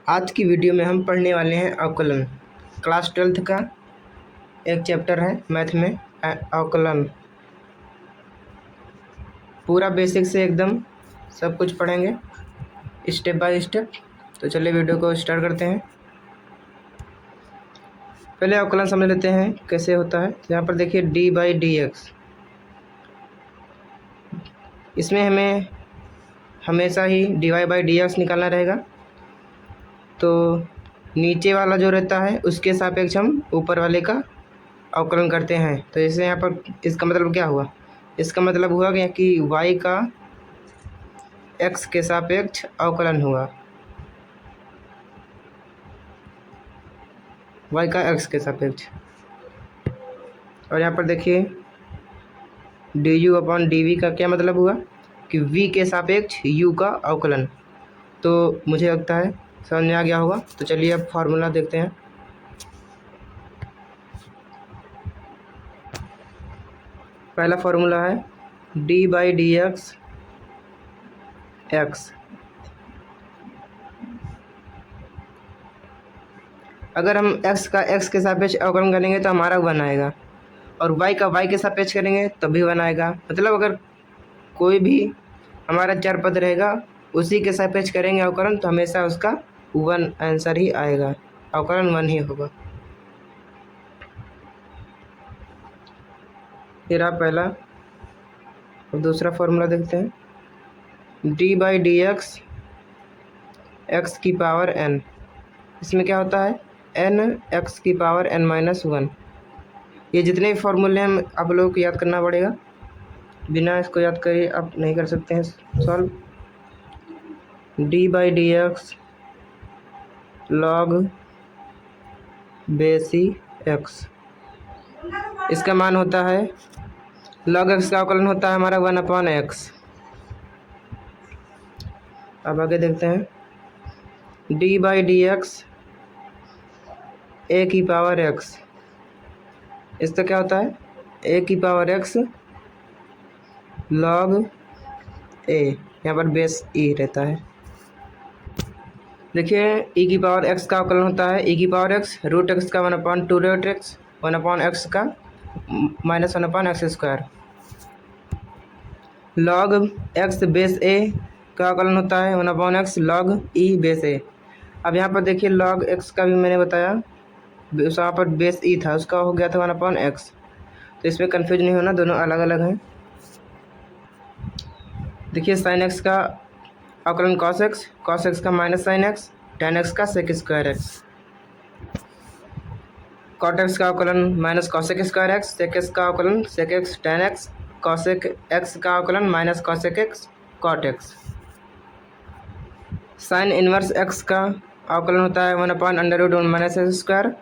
आज की वीडियो में हम पढ़ने वाले हैं अवकलन। क्लास 12th का एक चैप्टर है मैथ में अवकलन। पूरा बेसिक से एकदम सब कुछ पढ़ेंगे स्टेप बाय स्टेप। तो चलिए वीडियो को स्टार्ट करते हैं। पहले अवकलन समझ लेते हैं कैसे होता है। यहाँ पर देखिए d/dx, इसमें हमें हमेशा ही dy/dx निकालना रहेगा। तो नीचे वाला जो रहता है उसके सापेक्ष हम ऊपर वाले का अवकलन करते हैं। तो जैसे यहाँ पर इसका मतलब क्या हुआ, इसका मतलब हुआ कि y का x के सापेक्ष अवकलन हुआ, y का x के सापेक्ष। और यहाँ पर देखिए du/dv का क्या मतलब हुआ कि v के सापेक्ष u का अवकलन। तो मुझे लगता है समझ में आ गया होगा। तो चलिए अब फार्मूला देखते हैं। पहला फार्मूला है d/dx x। अगर हम x का x के सापेक्ष अवकलन करेंगे तो हमारा 1 आएगा, और y का y के सापेक्ष करेंगे तब भी 1 आएगा। मतलब अगर कोई भी हमारा चर पद रहेगा उसी के सापेक्ष करेंगे अवकलन तो हमेशा उसका 1 आंसर ही आएगा, अवकलन 1 ही होगा। फिर आप पहला और दूसरा फॉर्मूला देखते हैं। d/dx x की पावर n, इसमें क्या होता है n x की पावर n-1। ये जितने भी फॉर्मूले हैं आप लोगों को याद करना पड़ेगा, बिना इसको याद करे आप नहीं कर सकते हैं सॉल्व। d/dx log बेसी x, इसका मान होता है log x का अवकलन होता है हमारा 1/x। अब आगे देखते हैं d/dx a की पावर x, इसका क्या होता है a की पावर x log a, यहाँ पर बेस e रहता है। देखिए e की पावर x का अवकलन होता है e की पावर x रूट x का 1/2 रूट x 1/x का -1/x²। log x base a का अवकलन होता है 1/x log e base a। अब यहाँ पर देखिए log x का भी मैंने बताया, वहाँ पर बेस e था, उसका हो गया था 1/x। तो इसमें कन्फ्यूज नहीं होना, दोनों अलग अलग हैं। देखिए sin x का अवकलन cos x का -sin x, tan x का sec²x, cot x का अवकलन -cosec²x, sec x का अवकलन sec x tan x, cosec x का अवकलन -cosec x cot x। Sine inverse x का अवकलन होता है 1/√1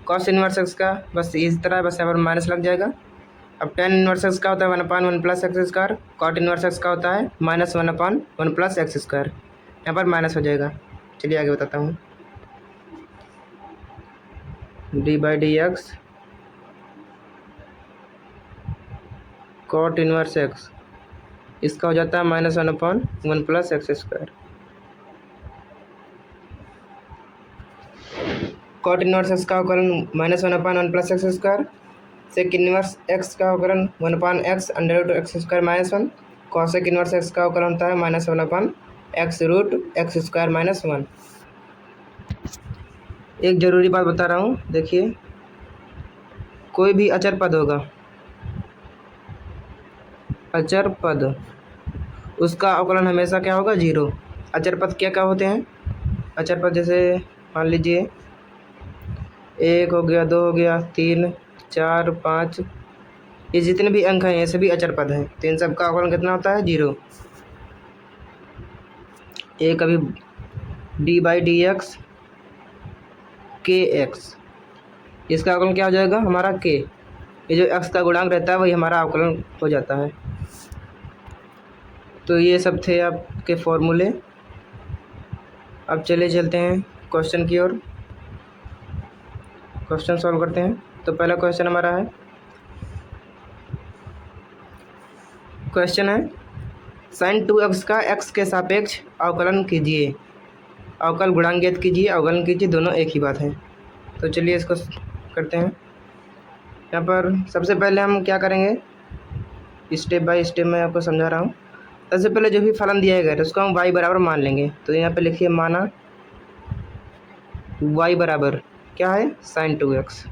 - cos इनवर्स x का बस इस तरह, बस यहाँ पर माइनस लग जाएगा। अब tan इनवर्स x का होता है 1/1 + x², cot इनवर्स x का होता है -1/1 + x², यहाँ पर माइनस हो जाएगा। चलिए आगे बताता हूँ। d/dx cot इनवर्स x, इसका हो जाता है -1/1 + x²। cot इनवर्स x का अवकलन -1/1 + x², sec इनवर्स x का अवकलन 1/x √x² - 1, cosec inverse x का अवकलन होता है -1/x √x² - 1। एक ज़रूरी बात बता रहा हूँ, देखिए कोई भी अचर पद होगा, अचर पद, उसका अवकलन हमेशा क्या होगा 0। अचर पद क्या क्या होते हैं, अचर पद जैसे मान लीजिए 1 हो गया, 2 हो गया, 3 4 5, ये जितने भी अंक हैं ये सभी अचर पद हैं। तो इन सब का अवकलन कितना होता है 0। एक अभी d/dx kx, इसका अवकलन क्या हो जाएगा हमारा k, ये जो x का गुणांक रहता है वही हमारा अवकलन हो जाता है। तो ये सब थे आपके फॉर्मूले। अब चले चलते हैं क्वेश्चन की ओर, क्वेश्चन सॉल्व करते हैं। तो पहला क्वेश्चन हमारा है, क्वेश्चन है sin 2x का x के सापेक्ष अवकलन कीजिए। अवकल गुणांक ज्ञात कीजिए, अवकलन कीजिए, दोनों एक ही बात है। तो चलिए इसको करते हैं। यहाँ पर सबसे पहले हम क्या करेंगे, स्टेप बाय स्टेप मैं आपको समझा रहा हूँ। सबसे पहले जो भी फलन दिया गया है उसको हम y बराबर मान लेंगे। तो यहाँ पे लिखिए माना y बराबर क्या है, sin 2x,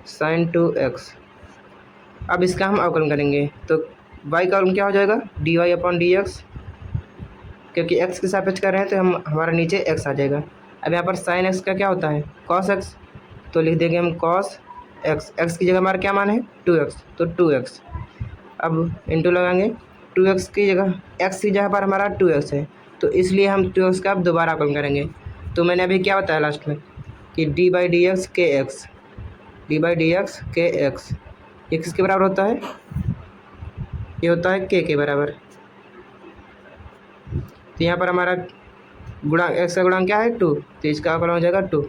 sin 2x। अब इसका हम अवकलन करेंगे तो y का अवकलन क्या हो जाएगा, dy/dx, क्योंकि x के सापेक्ष कर रहे हैं तो हम हमारा नीचे x आ जाएगा। अब यहाँ पर sin x का क्या होता है, cos x, तो लिख देंगे हम cos x, x की जगह हमारा क्या मान है 2x, तो 2x। अब इंटू लगाएंगे, 2x की जगह x की जगह पर हमारा 2x है, तो इसलिए हम 2x का अब दोबारा अवकलन करेंगे। तो मैंने अभी क्या बताया लास्ट में कि d/dx kx, d/dx kx ये किसके बराबर होता है, ये होता है k के बराबर। तो यहाँ पर हमारा गुणांक x का गुणांक क्या है 2, तो इसका अवकलन हो जाएगा 2।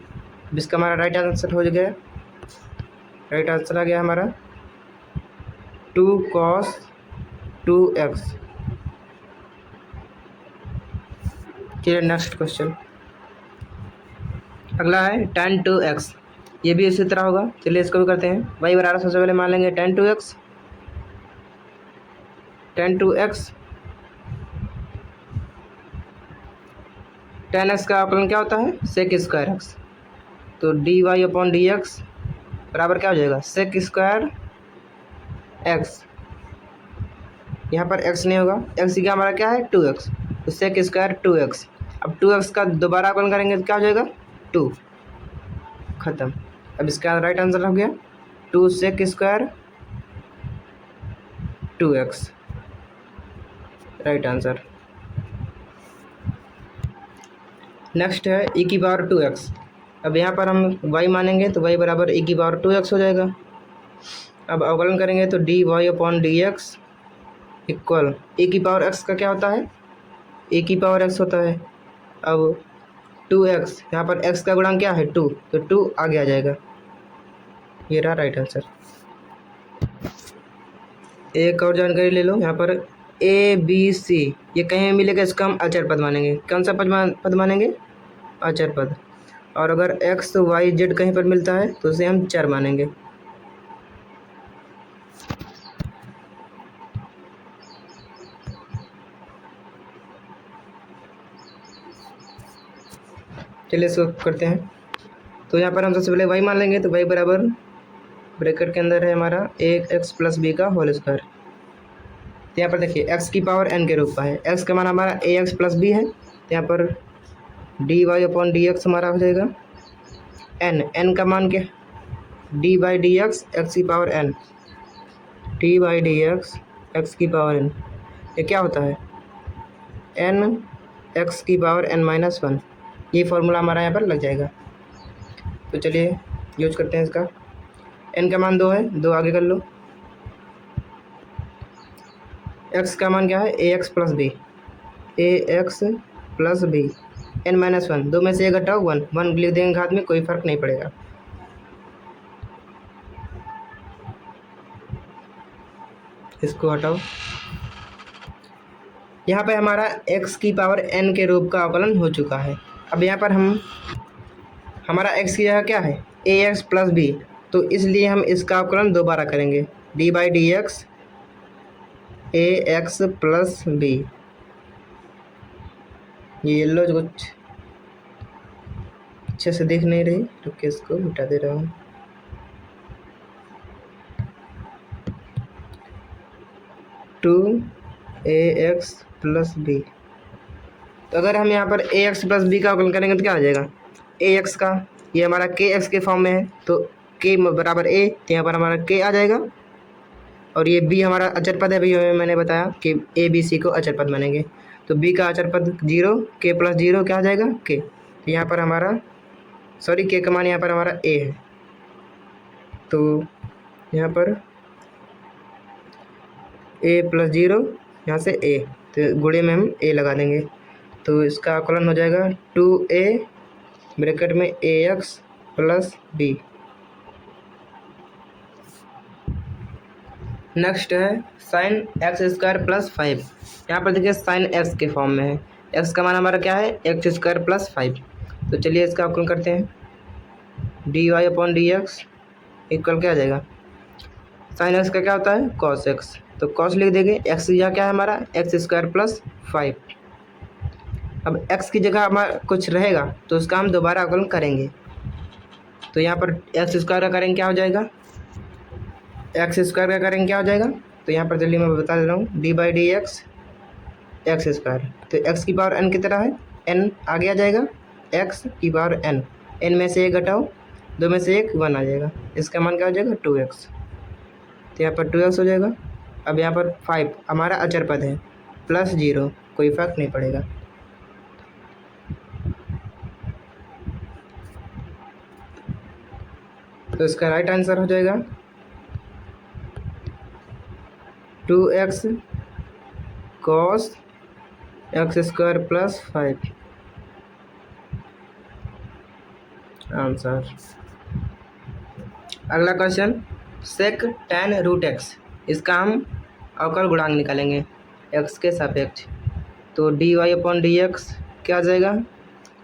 इसका हमारा राइट आंसर हो गया, राइट आंसर आ गया हमारा 2 cos 2x। चलिए नेक्स्ट क्वेश्चन, अगला है tan 2x, ये भी इसी तरह होगा। चलिए इसको भी करते हैं। y बराबर सबसे पहले मान लेंगे tan 2x, tan 2x, tan x का अवकलन क्या होता है sec स्क्वायर x, तो dy/dx बराबर क्या हो जाएगा sec स्क्वायर x। यहाँ पर x नहीं होगा, x का हमारा क्या है 2x, तो sec स्क्वायर 2x। अब 2x का दोबारा अवकलन करेंगे तो क्या हो जाएगा 2, खत्म। अब इसका राइट आंसर हो गया 2 sec square 2x, right answer. Next है e⁻²x। अब यहाँ पर हम y मानेंगे तो y बराबर e⁻²x हो जाएगा। अब अवकलन करेंगे तो dy/dx इक्वल e⁻x का क्या होता है, e⁻x होता है। अब 2x, यहाँ पर x का गुणांक क्या है 2, तो 2 आगे आ जाएगा, ये रहा राइट आंसर। एक और जानकारी ले लो, यहाँ पर a b c ये कहीं मिलेगा, इसका हम अचर पद मानेंगे। कौन सा पद मानेंगे, अचर पद। और अगर x y z कहीं पर मिलता है तो उसे हम चर मानेंगे। चलिए इसको करते हैं। तो यहाँ पर हम सबसे पहले y मान लेंगे, तो y बराबर ब्रैकेट के अंदर है हमारा ax + b का होल स्क्वायर। तो यहाँ पर देखिए x की पावर n के रूप का है, x का मान हमारा ax + b है, तो यहाँ पर dy/dx हमारा हो जाएगा n का मान क्या, d/dx x की पावर n, d/dx x की पावर n, ये क्या होता है n x की पावर n-1। ये फॉर्मूला हमारा यहाँ पर लग जाएगा। तो चलिए यूज करते हैं इसका। n का मान 2 है, 2 आगे कर लो। x का मान क्या है ax + b, ax + b n-1, 2 में से 1 घटाओ 1, 1 लिख देंगे घात में, कोई फर्क नहीं पड़ेगा। इसको हटाओ। यहाँ पे हमारा x की पावर n के रूप का अवकलन हो चुका है। अब यहाँ पर हमारा x की जगह क्या है ax + b, तो इसलिए हम इसका अवकलन दोबारा करेंगे d/dx ax + b। ये येलो जो कुछ अच्छे से दिख नहीं रही, तो इसको मिटा दे रहा हूँ। टू ax + b, तो अगर हम यहाँ पर ax + b का अवकलन करेंगे तो क्या आ जाएगा, ax का ये हमारा kx के फॉर्म में है, तो k बराबर a, तो यहाँ पर हमारा k आ जाएगा। और ये b हमारा अचर पद है, अभी मैंने बताया कि a b c को अचर पद मानेंगे, तो b का अचर पद 0, k + 0 क्या आ जाएगा k, तो यहाँ पर हमारा k का मान यहाँ पर हमारा a है, तो यहाँ पर a + 0 यहाँ से a, तो गुणे में हम a लगा देंगे, तो इसका अवकलन हो जाएगा 2a ब्रैकेट में ax + b। नेक्स्ट है sin x² + 5। यहाँ पर देखिए sin x के फॉर्म में है, एक्स का मान हमारा क्या है, एक्स स्क्वायर प्लस 5। तो चलिए इसका अवकलन करते हैं। D y upon d x equal क्या आ जाएगा, साइन एक्स का क्या होता है, कॉस एक्स। तो कॉस लिख देंगे, एक्स यहाँ क्या है हमारा, एक्स स्क्वायर प्लस 5। अब एक्स की जगह हमारा कुछ रहेगा तो उसका हम दोबारा अवकलन करेंगे। तो यहाँ पर एक्स स्क्वायर का करेंगे क्या हो जाएगा, एक्स स्क्वायर का करेंगे क्या हो जाएगा। तो यहाँ पर चलिए मैं बता दे रहा हूँ, D by d x x square. तो एक्स की पावर एन की तरह है, एन आगे आ जाएगा, एक्स की पावर एन, एन में से एक घटाओ, दो में से एक 1 आ जाएगा, इसका मान क्या हो जाएगा 2x। तो यहाँ पर 2x हो जाएगा। अब यहाँ पर 5 हमारा अचर पद है, प्लस 0 कोई फर्क नहीं पड़ेगा। तो इसका राइट आंसर हो जाएगा 2x cos x square plus 5 answer. अगला question, sec tan root x, इसका हम अवकल गुणांक निकालेंगे एक्स के सापेक्ष। तो d y upon d x क्या आ जाएगा,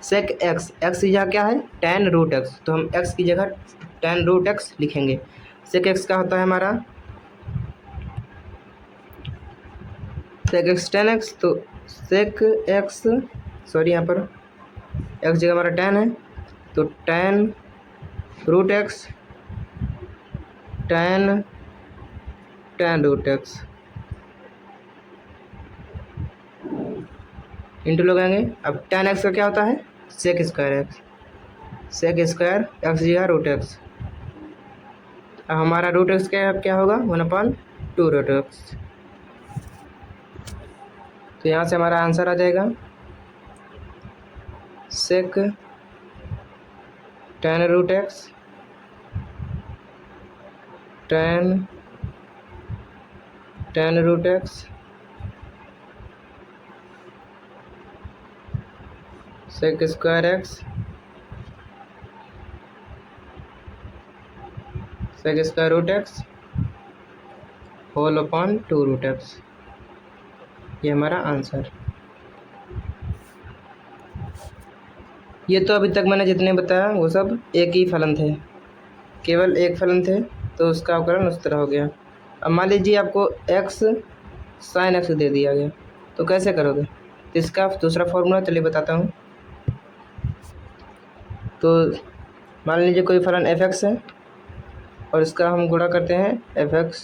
सेक एक्स, एक्स यहाँ क्या है tan रूट एक्स, तो हम एक्स की जगह tan रूट एक्स लिखेंगे। सेक एक्स का होता है हमारा सेक एक्स tan एक्स, तो सेक एक्स सॉरी यहाँ पर एक्स जगह हमारा tan है, तो tan root x tan root x into लगाएंगे। अब tan एक्स का क्या होता है, sec square x, sec square x जगह रूट एक्स। अब हमारा रूट एक्स क्या होगा, 1/2 रूट एक्स। तो यहाँ से हमारा आंसर आ जाएगा sec tan root x tan root x sec square x sec square root x whole upon 2 root x, ये हमारा आंसर। ये तो अभी तक मैंने जितने बताया वो सब एक ही फलन थे, केवल एक फलन थे, तो उसका अवकलन उस तरह हो गया। अब मान लीजिए आपको x साइन एक्स दे दिया गया, तो कैसे करोगे। तो इसका दूसरा फॉर्मूला चलिए बताता हूँ। तो मान लीजिए कोई फलन f(x) है और इसका हम गुणा करते हैं f(x),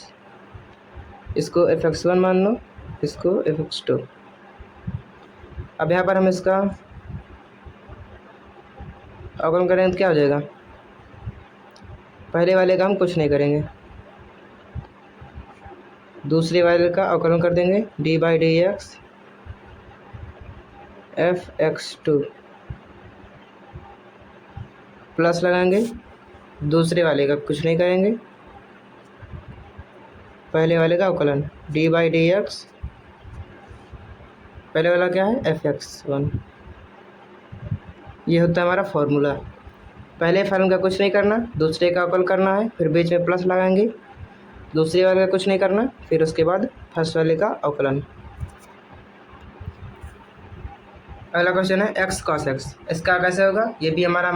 इसको f(x1) मान लो, इसको f(x2). अब यहाँ पर हम इसका अवकलन करेंगे तो क्या हो जाएगा, पहले वाले का हम कुछ नहीं करेंगे, दूसरे वाले का अवकलन कर देंगे, D by d x f(x2) plus लगाएंगे, दूसरे वाले का कुछ नहीं करेंगे, पहले वाले का अवकलन डी बाई डी एक्स, पहले वाला क्या है f(x1). ये होता है हमारा फॉर्मूला। पहले फलन का कुछ नहीं करना, दूसरे का अवकलन करना है, फिर बीच में प्लस लगाएंगे, दूसरे वाले का कुछ नहीं करना, फिर उसके बाद फर्स्ट वाले का अवकलन। अगला क्वेश्चन है x cos x, इसका कैसे होगा, ये भी हमारा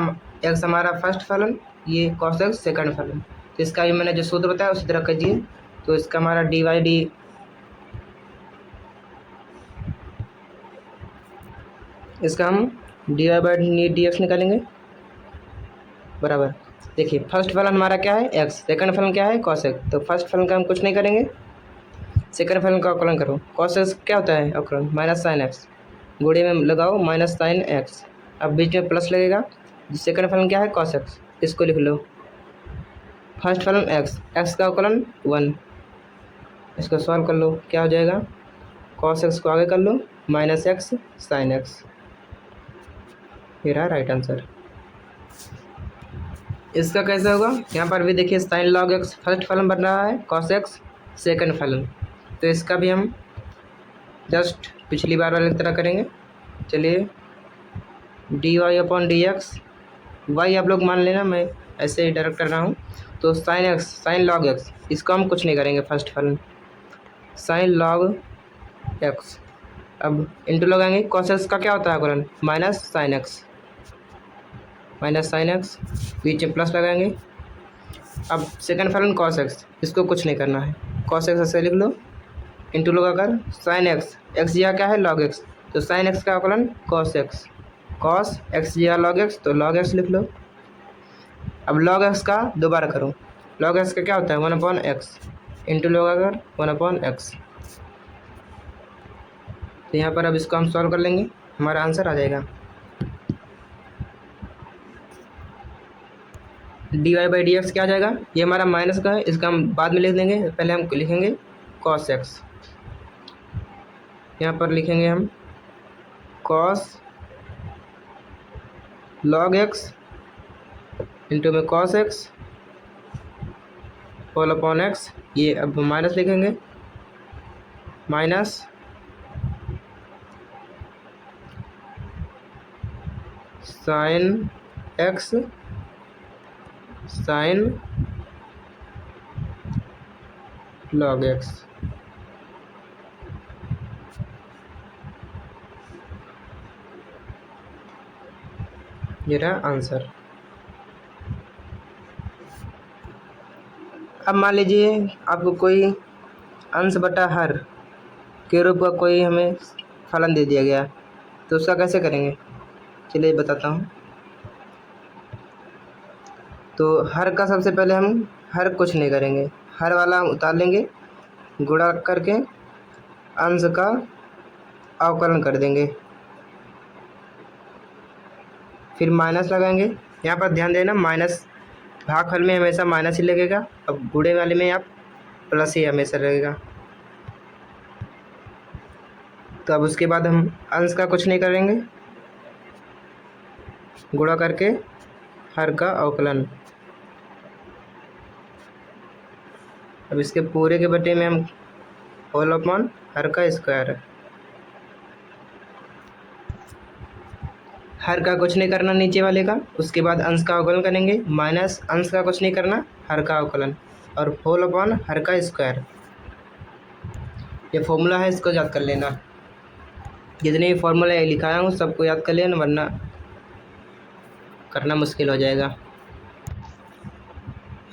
x हमारा फर्स्ट फलन, ये cos x सेकंड फलन। तो इसका भी मैंने जो सूत्र बताया उसी तरह कीजिए। तो इसका हमारा डी वाई डी इसका हम d y by d x निकालेंगे बराबर। देखिए फर्स्ट फलन हमारा क्या है x, सेकंड फलन क्या है cos x। तो फर्स्ट फलन का हम कुछ नहीं करेंगे, सेकंड फलन का अवकलन करो। cos x क्या होता है अवकलन, माइनस साइन एक्स, गुणे में लगाओ माइनस साइन एक्स, अब बीच में प्लस लगेगा। सेकंड फलन क्या है cos x, इसको लिख लो। फर्स्ट फलन x का अवकलन 1, इसको सॉल्व कर लो, क्या हो जाएगा, cos x को आगे कर लो, माइनस एक्स साइन एक्स, ये रहा राइट आंसर। इसका कैसे होगा, यहाँ पर भी देखिए साइन लॉग एक्स फर्स्ट फलन बन रहा है, cos x सेकंड फलन। तो इसका भी हम जस्ट पिछली बार वाले की तरह करेंगे। चलिए d y upon d x, y आप लोग मान लेना, मैं ऐसे ही डायरेक्ट कर रहा हूँ। तो sine x sine log x, इसको हम कुछ नहीं करेंगे, फर्स्ट फलन साइन लॉग एक्स अब इंटू लगाएंगे, कॉस एक्स का क्या होता है अवकलन, minus sine x, minus sine x, बीच में प्लस लगाएंगे। अब सेकंड फलन कॉस एक्स, इसको कुछ नहीं करना है, कॉस एक्स ऐसे लिख लो, इंटू लगाकर साइन एक्स, एक्स या क्या है लॉग एक्स, तो साइन एक्स का अवकलन कॉस एक्स, कॉस एक्स या लॉग एक्स, तो लॉग एक्स लिख लो। अब लॉग एक्स का दोबारा करो, लॉग एक्स का क्या होता है 1/x, इंटू लगाकर 1/x। तो यहाँ पर अब इसको हम सॉल्व कर लेंगे, हमारा आंसर आ जाएगा dy/dx क्या आ जाएगा, ये हमारा माइनस का है, इसका हम बाद में लिख देंगे, पहले हम लिखेंगे cos x, यहाँ पर लिखेंगे हम cos log x इंटू में cos x whole upon x, ये अब माइनस लिखेंगे, minus sine x sine log x। ये रहा आंसर। अब मान लीजिए आपको कोई अंश बटा हर के रूप का कोई हमें फलन दे दिया गया, तो उसका कैसे करेंगे, चलिए बताता हूँ। तो हर का सबसे पहले हम हर कुछ नहीं करेंगे, हर वाला हम उतार लेंगे, गुणा करके अंश का अवकलन कर देंगे, फिर माइनस लगाएंगे। यहाँ पर ध्यान देना माइनस भागफल में हमेशा माइनस ही लगेगा, अब गुणे वाले में आप प्लस ही हमेशा लगेगा। तो अब उसके बाद हम अंश का कुछ नहीं करेंगे, गुणा करके हर का अवकलन। अब इसके पूरे के बटे में हम होल अपॉन हर का स्क्वायर, हर का कुछ नहीं करना नीचे वाले का, उसके बाद अंश का अवकलन करेंगे, माइनस अंश का कुछ नहीं करना हर का अवकलन, और होल अपॉन हर का स्क्वायर। ये फॉर्मूला है, इसको याद कर लेना, जितने भी फॉर्मूला लिखाया हूँ सबको याद कर लेना, वरना करना मुश्किल हो जाएगा।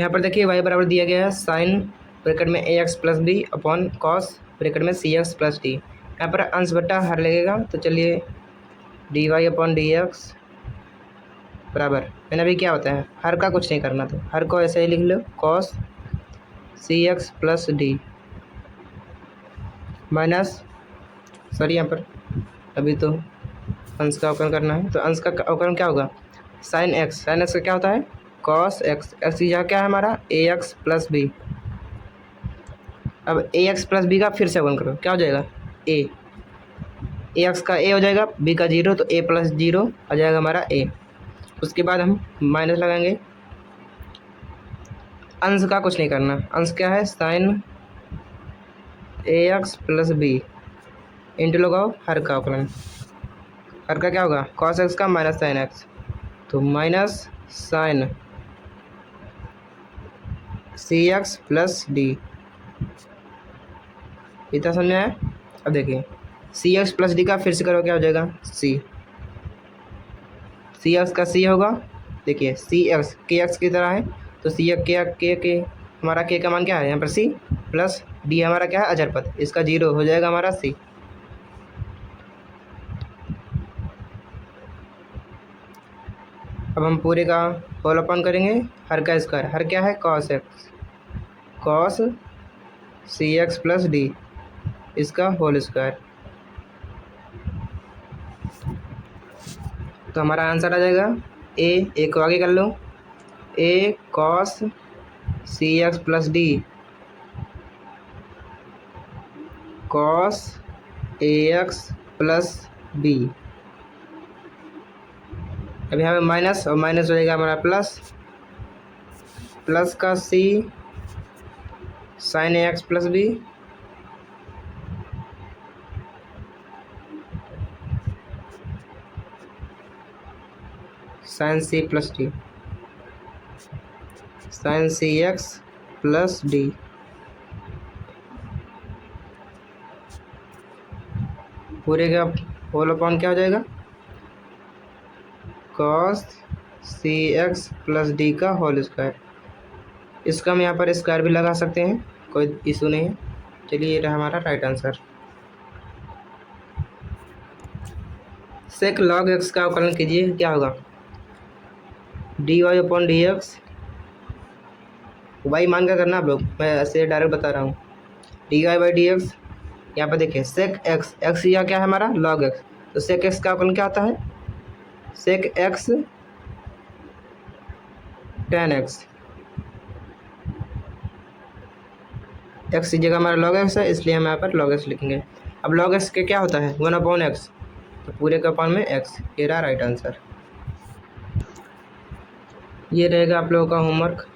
यहाँ पर देखिए y बराबर दिया गया है साइन ब्रैकेट में ax plus b upon cos bracket में cx प्लस डी, यहाँ पर अंश बटा हर लगेगा, तो चलिए dy अपॉन डी एक्स बराबर, मैंने अभी क्या होता है हर का कुछ नहीं करना, तो हर को ऐसे ही लिख लो cos cx plus d minus, sorry यहाँ पर अभी तो अंश का अवकलन करना है, तो अंश का अवकलन क्या होगा साइन एक्स, साइन एक्स का क्या होता है कॉस एक्स, एक्स यहाँ क्या है हमारा ax प्लस बी। अब ax प्लस बी का फिर से अवकलन करो, क्या हो जाएगा ax का a हो जाएगा, b का 0, तो a प्लस 0 आ जाएगा हमारा a। उसके बाद हम माइनस लगाएंगे, अंश का कुछ नहीं करना, अंश क्या है sine ax plus b into लगाओ हर का अवकलन, हर का क्या होगा cos x का माइनस साइन एक्स, तो minus sine cx plus d, इतना समझ में आया। अब देखिए cx प्लस डी का फिर से करो, क्या हो जाएगा cx का c होगा, देखिए cx kx की तरह है, तो cx के हमारा k का मान क्या है यहाँ पर c प्लस डी हमारा क्या है अचर पद, इसका 0 हो जाएगा हमारा c। अब हम पूरे का होल अपॉन करेंगे हर का स्क्वायर, हर क्या है cos x, cos cx plus d इसका होल स्क्वायर, तो हमारा आंसर आ जाएगा एक को आगे कर लो a cos cx plus d cos ax plus b. अब यहाँ पे माइनस और माइनस हो जाएगा हमारा प्लस, प्लस का c sine ax plus b sine c plus d sine c x plus d, पूरे का होल अपॉन क्या हो जाएगा, cos cx प्लस डी का होल स्क्वायर। इसका हम यहाँ पर स्क्वायर भी लगा सकते हैं, कोई इशू नहीं है। चलिए ये रहा हमारा right answer. Sec log x का अवकलन कीजिए, क्या होगा, d y upon d x, y मान कर करना आप लोग, मैं ऐसे डायरेक्ट बता रहा हूँ। D y by d x, यहाँ पर देखिए सेक एक्स, एक्स या क्या है हमारा लॉग एक्स, तो सेक एक्स का अवकलन क्या आता है, sec x tan x, x की जगह हमारा लॉग एक्स है, इसलिए हम यहाँ पर लॉग एक्स लिखेंगे। अब लॉग एक्स के क्या होता है, वन अपॉन एक्स, तो पूरे का अपॉन में एक्स, ये रहा राइट आंसर। ये रहेगा आप लोगों का होमवर्क,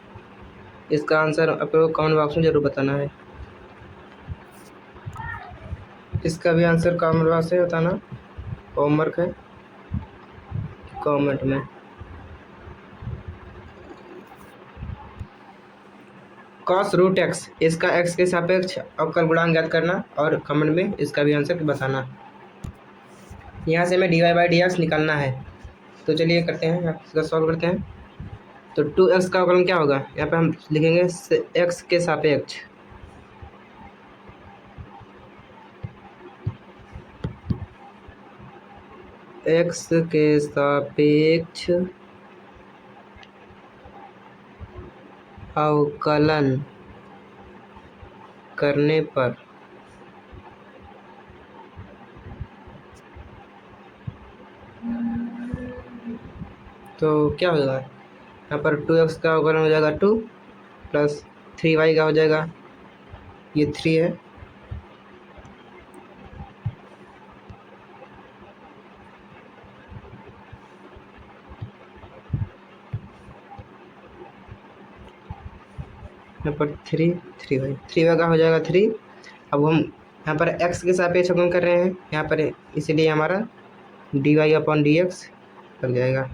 इसका आंसर आप लोग कमेंट बॉक्स में ज़रूर बताना है। इसका भी आंसर कमेंट बॉक्स में बताना, होमवर्क है कमेंट में। कॉस रूट एक्स, इसका एक्स के सापेक्ष अवकल गुणांक ज्ञात करना और कमेंट में इसका भी आंसर बताना। यहाँ से हमें d y by d x निकालना है, तो चलिए करते हैं, इसका सॉल्व करते हैं। तो 2x का अवकलन क्या होगा, यहाँ पे हम लिखेंगे x के सापेक्ष, x के सापेक्ष अवकलन करने पर तो क्या हो जाएगा, यहाँ पर 2x का अवकलन हो जाएगा 2 प्लस 3y का हो जाएगा, ये 3 है, यहाँ पर 3y का हो जाएगा 3। अब हम यहाँ पर x के सापेक्ष अवकलन कर रहे हैं यहाँ पर, इसीलिए हमारा d y upon d x लग जाएगा,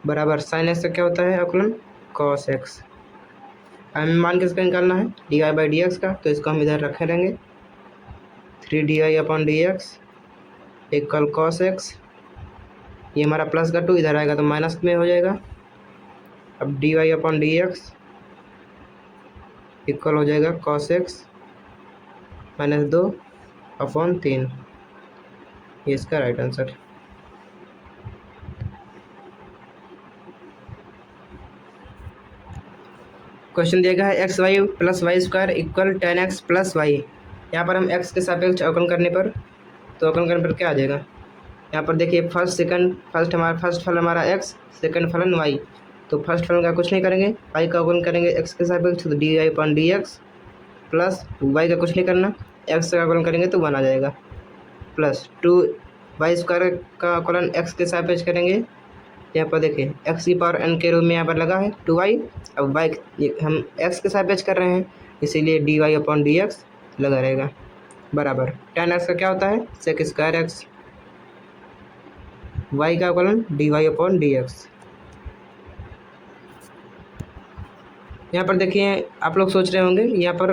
बराबर साइन एक्स का क्या होता है अवकलन, कॉस एक्स। हमें मान किसका निकालना है, d y by d x का, तो इसको हम इधर रखे रहेंगे, 3 d y upon d x equal cos x, ये हमारा प्लस का 2 इधर आएगा तो माइनस में हो जाएगा। अब d y upon d x equal हो जाएगा कॉस एक्स माइनस 2 अपॉन 3, ये इसका राइट आंसर। क्वेश्चन दिया गया है x y plus y square equal 10x plus y. यहाँ पर हम x के सापेक्ष अवकलन करने पर, तो अवकलन करने पर क्या आ जाएगा, यहाँ पर देखिए फर्स्ट फलन हमारा x, सेकंड फलन y, तो फर्स्ट फलन का कुछ नहीं करेंगे, y का अवकलन करेंगे x के सापेक्ष, तो d y upon d x plus y का कुछ नहीं करना, x का अवकलन करेंगे तो 1 आ जाएगा, प्लस 2y स्क्वायर का अवकलन x के सापेक्ष करेंगे, यहाँ पर देखिए x की पावर n के रूप में यहाँ पर लगा है 2y, अब y हम x के सापेक्ष कर रहे हैं, इसीलिए d y upon d x लगा रहेगा, बराबर tan x का क्या होता है, सेक स्क्वायर एक्स, y का अवकलन d y upon d x. यहाँ पर देखिए आप लोग सोच रहे होंगे यहाँ पर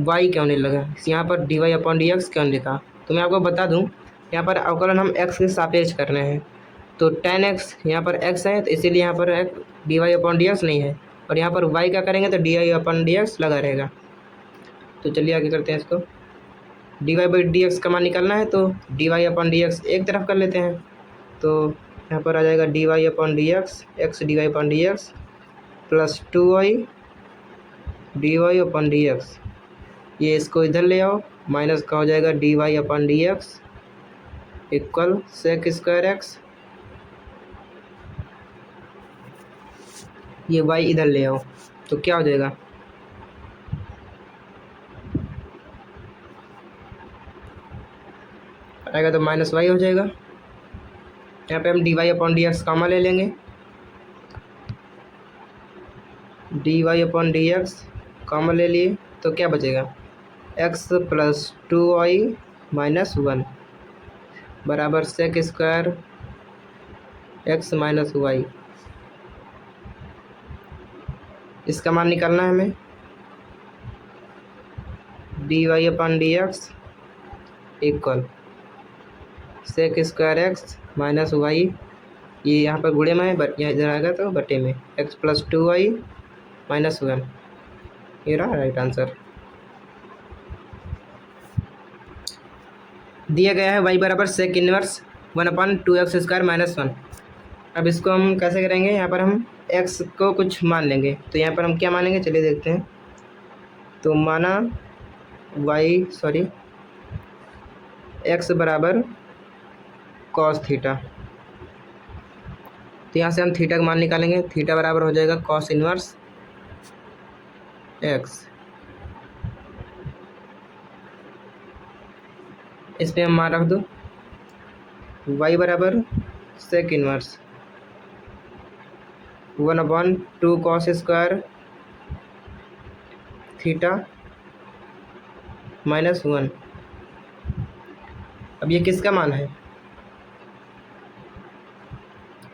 y क्यों नहीं लगा, यहाँ पर d y upon d x क्यों नहीं लिखा, तो मैं आपको बता दूँ, यहाँ पर अवकलन हम x के सापेक्ष कर रहे हैं, तो tan x यहाँ पर x है, तो इसीलिए यहाँ पर d y upon d x नहीं है, और यहाँ पर y का करेंगे तो d y upon d x लगा रहेगा। तो चलिए आगे करते हैं इसको, d y by d x का मान निकालना है, तो d y upon d x एक तरफ कर लेते हैं, तो यहाँ पर आ जाएगा d y upon d x, x d y upon d x plus 2y d y upon d x, ये इसको इधर ले आओ, माइनस का हो जाएगा d y upon d x equal sec square x, ये y इधर ले आओ, तो क्या हो जाएगा, आएगा तो माइनस वाई हो जाएगा। यहाँ पे हम d y upon d x comma ले लेंगे, d y upon d x comma ले लिए, तो क्या बचेगा, x प्लस 2y माइनस 1 बराबर sec square x minus y, इसका मान निकालना है हमें, d y upon d x equal sec square x minus y, ये यहाँ पर गुणे में है बट यहाँ इधर आएगा तो बटे में, एक्स प्लस 2y माइनस 1, ये रहा राइट आंसर। दिया गया है y बराबर सेक इनवर्स 1/2x² माइनस 1। अब इसको हम कैसे करेंगे, यहाँ पर हम x को कुछ मान लेंगे, तो यहाँ पर हम क्या मानेंगे चलिए देखते हैं। तो माना x बराबर कॉस थीटा, तो यहाँ से हम थीटा का मान निकालेंगे, थीटा बराबर हो जाएगा कॉस इनवर्स x। इसमें हम मान रख दो y बराबर sec inverse 1/2 cos square theta minus 1। अब ये किसका मान है,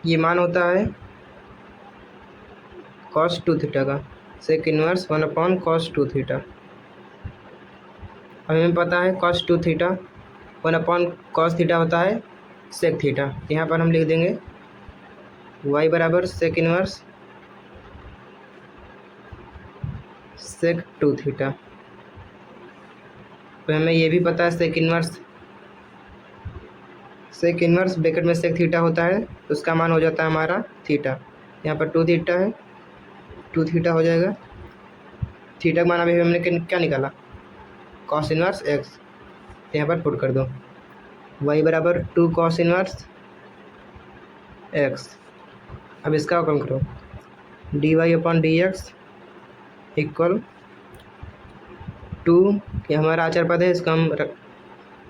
ये मान होता है cos 2 थीटा का, सेक इनवर्स 1/cos 2 थीटा। अब हमें पता है cos 2 थीटा 1/cos थीटा होता है सेक थीटा, यहाँ पर हम लिख देंगे y बराबर सेक इनवर्स सेक 2 थीटा। तो हमें ये भी पता है सेक इनवर्स ब्रैकेट में सेक थीटा होता है, तो उसका मान हो जाता है हमारा थीटा। यहाँ पर 2 थीटा है, 2 थीटा हो जाएगा। थीटा का मान अभी हमने क्या निकाला, कॉस इनवर्स एक्स, यहाँ पर पुट कर दो y बराबर 2 कॉस इनवर्स एक्स। अब इसका अवकलन करो, dy/dx इक्वल 2, ये हमारा आचार पद है, इसका हम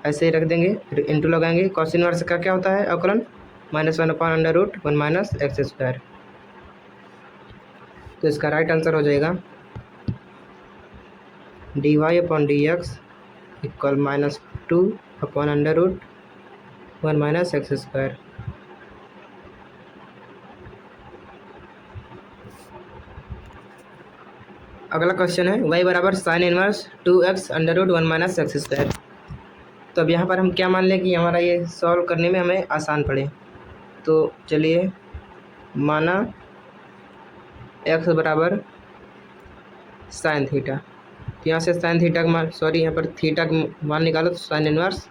ऐसे ही रख देंगे, इंटू लगाएंगे। कॉस इनवर्स का क्या होता है अवकलन, -1/√1 माइनस x²। तो इसका राइट आंसर हो जाएगा dy/dx इक्वल -2/√1 माइनस x²। अगला क्वेश्चन है y बराबर sine inverse 2x√1 minus x²। तो अब यहाँ पर हम क्या मान लें कि हमारा ये सॉल्व करने में हमें आसान पड़े। तो चलिए माना x बराबर साइन थीटा, तो यहाँ से साइन थीटा का मान यहाँ पर थीटा का मान निकालो, तो साइन इनवर्स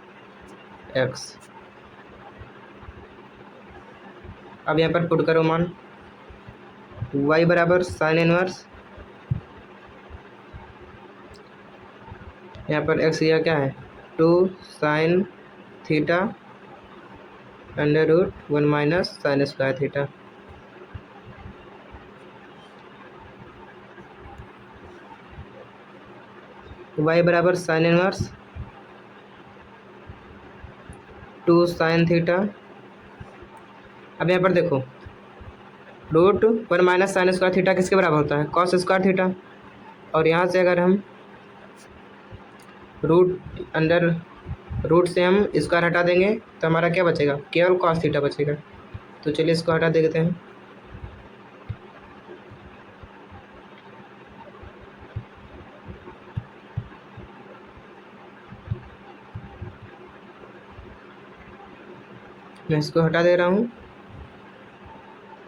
x। अब यहाँ पर पुट करो मान, y बराबर साइन इनवर्स, यहाँ पर x यह क्या है 2 sine theta √1 minus sine square theta. y बराबर साइन इनवर्स 2 साइन थीटा। अब यहाँ पर देखो √1 माइनस साइन स्क्वायर थीटा किसके बराबर होता है, कॉस स्क्वायर थीटा। और यहाँ से अगर हम रूट से हम स्क्वायर हटा देंगे तो हमारा क्या बचेगा, केवल कॉस थीटा बचेगा। तो चलिए इसको हटा देते हैं। मैं इसको हटा दे रहा हूँ,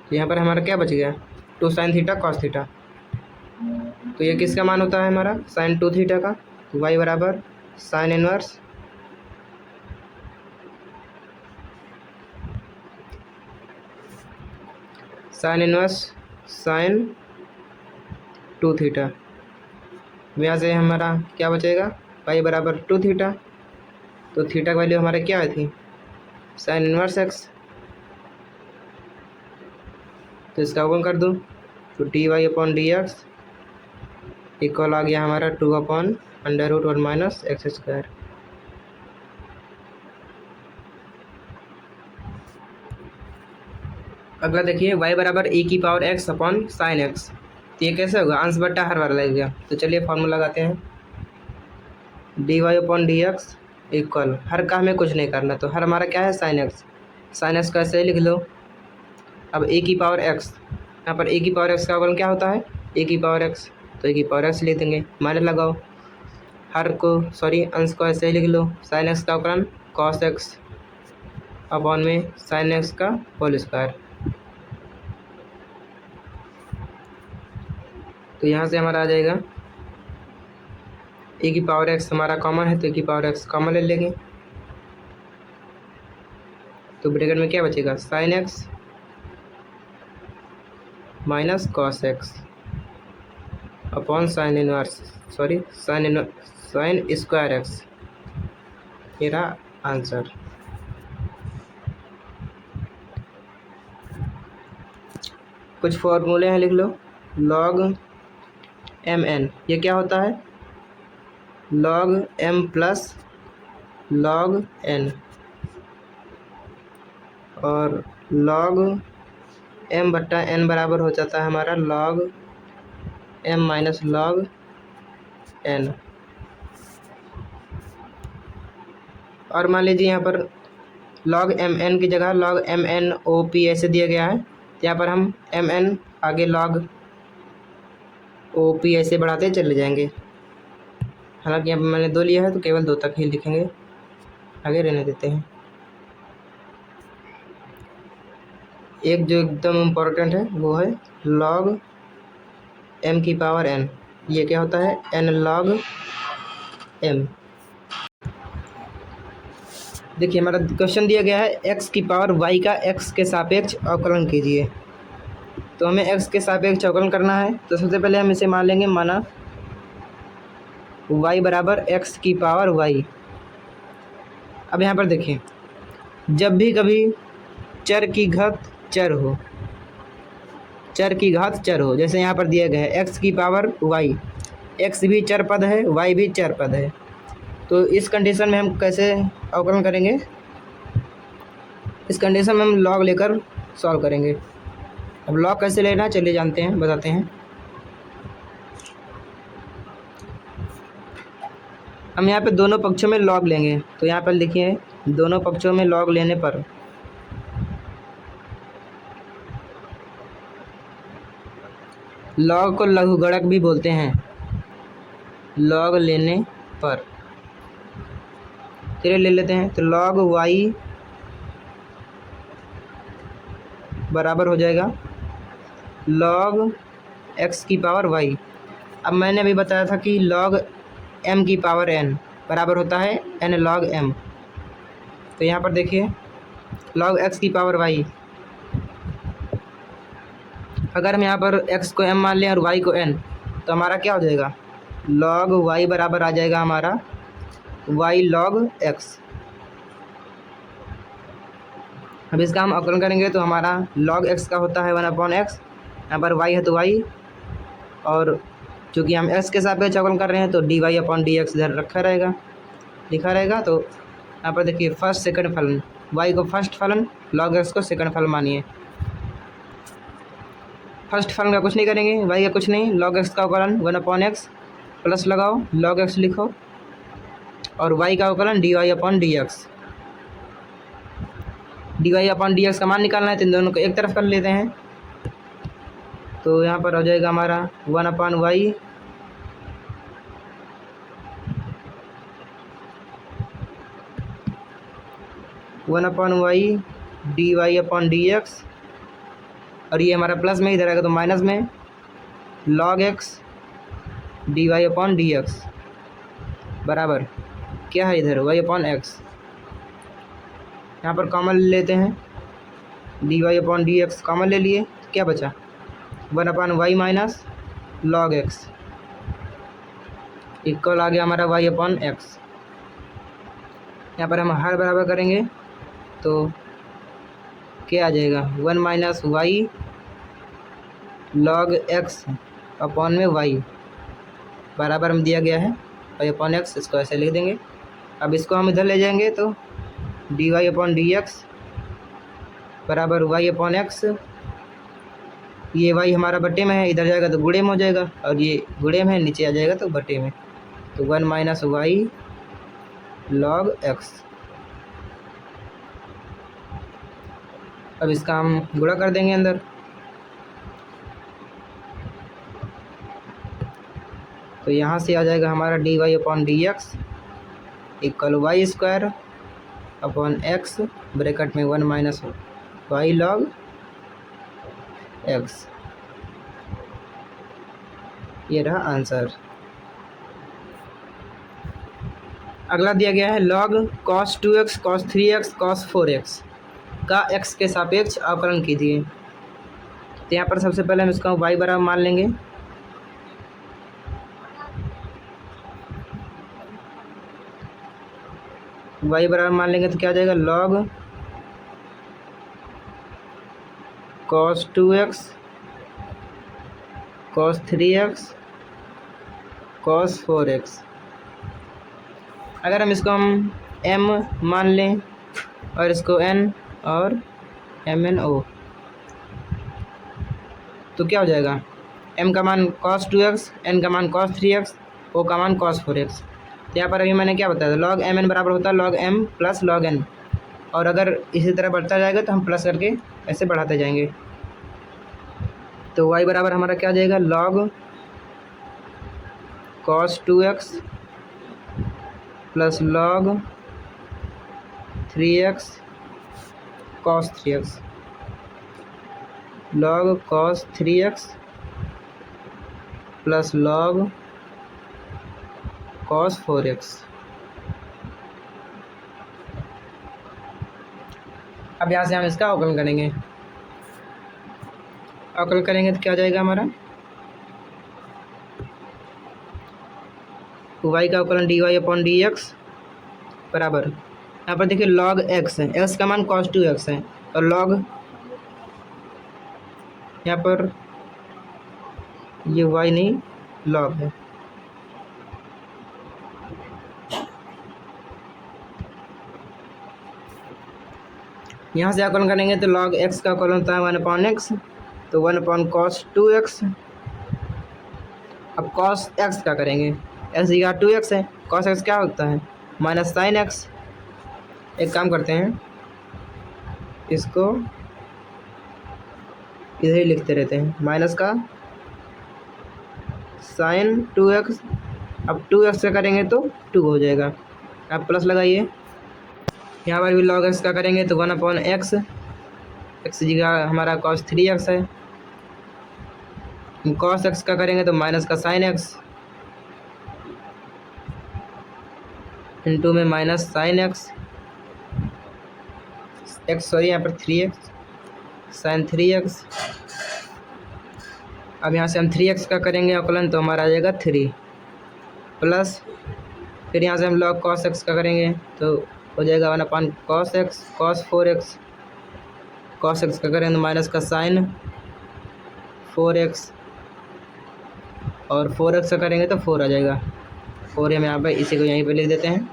तो यहाँ पर हमारा क्या बच गया 2 साइन थीटा कॉस थीटा। तो ये किसका मान होता है हमारा साइन 2 थीटा का। y बराबर साइन इनवर्स साइन 2 थीटा। यहाँ से हमारा क्या बचेगा y बराबर 2 थीटा, तो थीटा की वैल्यू हमारे क्या आई थी साइन इनवर्स x। तो इसका अवकलन कर दो, तो dy/dx इक्वल आ गया हमारा 2/√1 माइनस x²। अगला देखिए y बराबर e⁻x/sin x। तो ये कैसे होगा, अंश बट्टा हर बार लगेगा। तो चलिए फॉर्मूला लगाते हैं, dy/dx इक्वल हर का हमें कुछ नहीं करना, तो हर हमारा क्या है साइन x का ऐसे लिख लो। अब e⁻x, यहाँ पर e⁻x का अवकलन क्या होता है e⁻x, तो e⁻x लिख देंगे, माइनस लगाओ अंश को ऐसे ही लिख लो, साइन x का अवकलन cos x अपॉन में साइन एक्स का होल स्क्वायर। तो यहाँ से हमारा आ जाएगा ए की पावर एक्स हमारा कॉमन है, तो ए की पावर एक्स कॉमन ले लेंगे। तो ब्रैकेट में क्या बचेगा, sign x minus cos x upon sine square x, मेरा आंसर। कुछ फॉर्मूले हैं, लिख लो। लॉग एम एन, ये क्या होता है, log m plus log n, और लॉग एम बट्टा एन बराबर हो जाता है हमारा log m minus log n. और मान लीजिए यहाँ पर लॉग एम एन की जगह log m n o p ऐसे दिया गया है, यहाँ पर हम एम एन आगे लॉग ओ पी ऐसे बढ़ाते चले जाएंगे। हालांकि यहाँ पर मैंने 2 लिया है तो केवल 2 तक ही लिखेंगे, आगे रहने देते हैं। एक जो एकदम इम्पोर्टेंट है वो है लॉग एम की पावर एन, ये क्या होता है, एन लॉग एम। देखिए हमारा क्वेश्चन दिया गया है एक्स की पावर वाई का एक्स के सापेक्ष अवकलन कीजिए। तो हमें एक्स के सापेक्ष अवकलन करना है, तो सबसे पहले हम इसे मान लेंगे, माना वाई बराबर एक्स की पावर वाई। अब यहाँ पर देखिए, जब भी कभी चर की घात चर हो, जैसे यहाँ पर दिया गया है एक्स की पावर वाई, एक्स भी चर पद है, वाई भी चर पद है, तो इस कंडीशन में हम कैसे अवकलन करेंगे, इस कंडीशन में हम लॉग लेकर सॉल्व करेंगे। अब लॉग कैसे लेना चलिए जानते हैं, बताते हैं। हम यहाँ पे दोनों पक्षों में लॉग लेंगे, तो यहाँ पर लिखिए दोनों पक्षों में लॉग लेने पर लॉग को लघुगणक भी बोलते हैं, लॉग लेने पर चलिए ले लेते हैं। तो लॉग वाई बराबर हो जाएगा लॉग एक्स की पावर वाई। अब मैंने अभी बताया था कि लॉग एम की पावर एन बराबर होता है एन लॉग एम। तो यहाँ पर देखिए लॉग एक्स की पावर वाई, अगर हम यहाँ पर एक्स को एम मान लें और वाई को एन, तो हमारा क्या हो जाएगा, लॉग वाई बराबर आ जाएगा हमारा वाई लॉग एक्स। अब इसका हम अवकलन करेंगे तो हमारा लॉग एक्स का होता है 1/x, यहाँ पर वाई है तो वाई, और चूँकि हम एक्स के सापेक्ष अवकलन कर रहे हैं तो dy/dx इधर लिखा रहेगा। तो यहाँ पर देखिए फर्स्ट सेकंड फलन, वाई को फर्स्ट फलन, लॉग एक्स को सेकंड फलन मानिए। फर्स्ट फलन का कुछ नहीं करेंगे, वाई का कुछ नहीं, लॉग एक्स का अवकलन 1/x प्लस लगाओ लॉग एक्स लिखो, और वाई का अवकलन dy/dx। dy/dx का मान निकालना है तो इन दोनों को एक तरफ कर लेते हैं। तो यहाँ पर हो जाएगा हमारा 1/y dy/dx, और ये हमारा प्लस में इधर आएगा तो माइनस में log x dy/dx बराबर क्या है इधर y/x। यहाँ पर कॉमन लेते हैं, dy/dx कॉमन ले लिए, तो क्या बचा 1/y minus log x equal आ गया हमारा y/x। यहाँ पर हम हर बराबर करेंगे तो क्या आ जाएगा 1 minus y log x upon में y बराबर में दिया गया है y/x, इसको ऐसे लिख देंगे। अब इसको हम इधर ले जाएंगे तो dy/dx बराबर y/x, ये y हमारा बट्टे में है, इधर जाएगा तो गुणे में हो जाएगा, और ये गुणे में है नीचे आ जाएगा तो बट्टे में, तो 1 माइनस वाई लॉग एक्स। अब इसका हम गुणा कर देंगे अंदर, तो यहाँ से आ जाएगा हमारा dy/dx equal y square upon x bracket में 1 माइनस वाई लॉग एक्स। ये रहा आंसर। अगला दिया गया है log cos 2x cos 3x cos 4x का x के सापेक्ष अवकलन कीजिए। तो यहाँ पर सबसे पहले हम इसका y बराबर मान लेंगे। y बराबर मान लेंगे तो क्या आ जाएगा, log cos 2x cos 3x cos 4x। अगर हम इसको m मान लें और इसको n और mno तो क्या हो जाएगा, m का मान cos 2x, n का मान cos 3x, o का मान cos 4x। तो यहाँ पर अभी मैंने क्या बताया, log mn बराबर होता है log m plus log n, और अगर इसी तरह बढ़ता जाएगा तो हम प्लस करके ऐसे बढ़ाते जाएंगे। तो y बराबर हमारा क्या आ जाएगा, log cos 2x plus log 3x cos 3x log cos 3x plus log cos 4x। अब यहाँ से हम इसका अवकलन करेंगे। अवकलन करेंगे तो क्या आ जाएगा हमारा, y का अवकलन dy अपॉन dx बराबर, यहाँ पर देखिए log x है, x का मान cos 2x है, और log यहाँ पर ये y नहीं log है। यहाँ से अवकलन करेंगे तो log x का अवकलन होता है 1 अपॉन x, तो 1 अपॉन cos 2x। अब cos x का करेंगे, x का 2x है, cos x क्या होता है माइनस साइन x। एक काम करते हैं, इसको इधर ही लिखते रहते हैं, माइनस का साइन 2x। अब 2x का करेंगे तो 2 हो जाएगा। अब प्लस लगाइए, यहाँ पर भी log x का करेंगे तो 1 अपॉन x, x जगह हमारा cos 3x है। cos x का करेंगे तो माइनस का साइन x इंटू में माइनस साइन x सॉरी यहाँ पर 3x साइन 3x। अब यहाँ से हम 3x का करेंगे अवकलन तो हमारा आ जाएगा 3 प्लस, फिर यहाँ से हम log cos x का करेंगे तो हो जाएगा 1 upon cos x cos 4x। cos x का करेंगे तो माइनस का साइन 4x, और 4x का करेंगे तो 4 आ जाएगा। 4 हम यहाँ पर इसी को यहीं पे लिख देते हैं।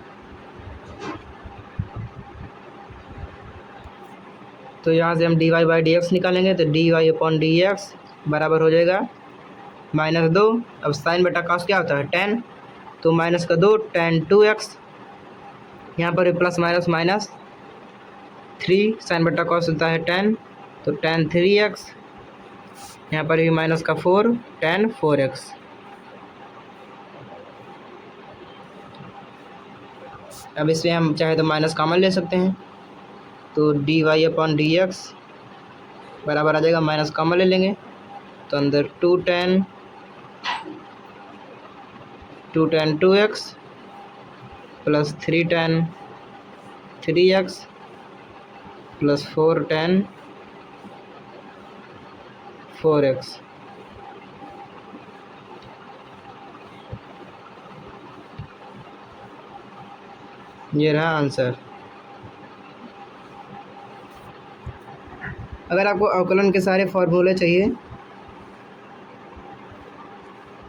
तो यहाँ से हम dy बाई dx निकालेंगे तो dy अपॉन dx बराबर हो जाएगा -2। अब साइन बटा cos क्या होता है tan, तो माइनस का 2 tan 2x, यहाँ पर प्लस माइनस माइनस 3 साइन बटा cos होता है tan, तो tan 3x, यहाँ पर भी माइनस का 4 tan 4x। अब इसमें हम चाहे तो माइनस कॉमन ले सकते हैं, तो dy अपॉन dx बराबर आ जाएगा, माइनस कॉमन ले लेंगे तो अंदर 2 tan 2x plus 3 tan 3x plus 4 tan 4x। ये रहा आंसर। अगर आपको अवकलन के सारे फॉर्मूले चाहिए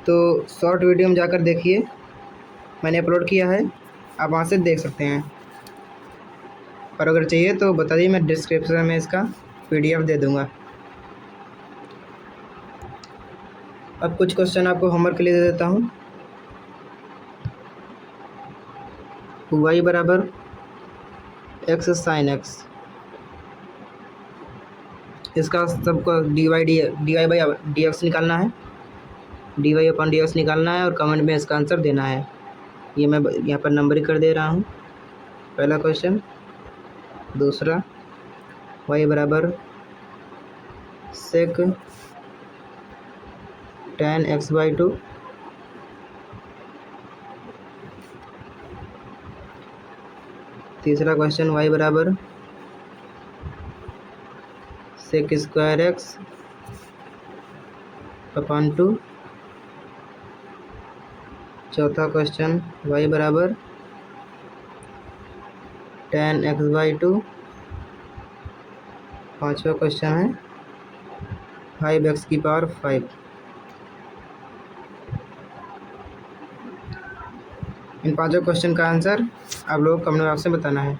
तो शॉर्ट वीडियो में जाकर देखिए, मैंने अपलोड किया है, आप वहाँ से देख सकते हैं। और अगर चाहिए तो बता दीजिए, मैं डिस्क्रिप्शन में इसका PDF दे दूँगा। अब कुछ क्वेश्चन आपको होमवर्क के लिए दे देता हूँ। y बराबर x साइन x, इसका सबको dy बाई dx निकालना है, dy अपॉन dx निकालना है और कमेंट में इसका आंसर देना है। ये मैं यहाँ पर नंबर ही कर दे रहा हूँ। पहला क्वेश्चन दूसरा y बराबर सेक tan x/2, तीसरा क्वेश्चन y बराबर सेक स्क्वायर x/2, चौथा क्वेश्चन y बराबर tan x/2, पांचवा क्वेश्चन है 5x⁵। इन पांचों क्वेश्चन का आंसर आप लोग कमेंट बॉक्स में बताना है।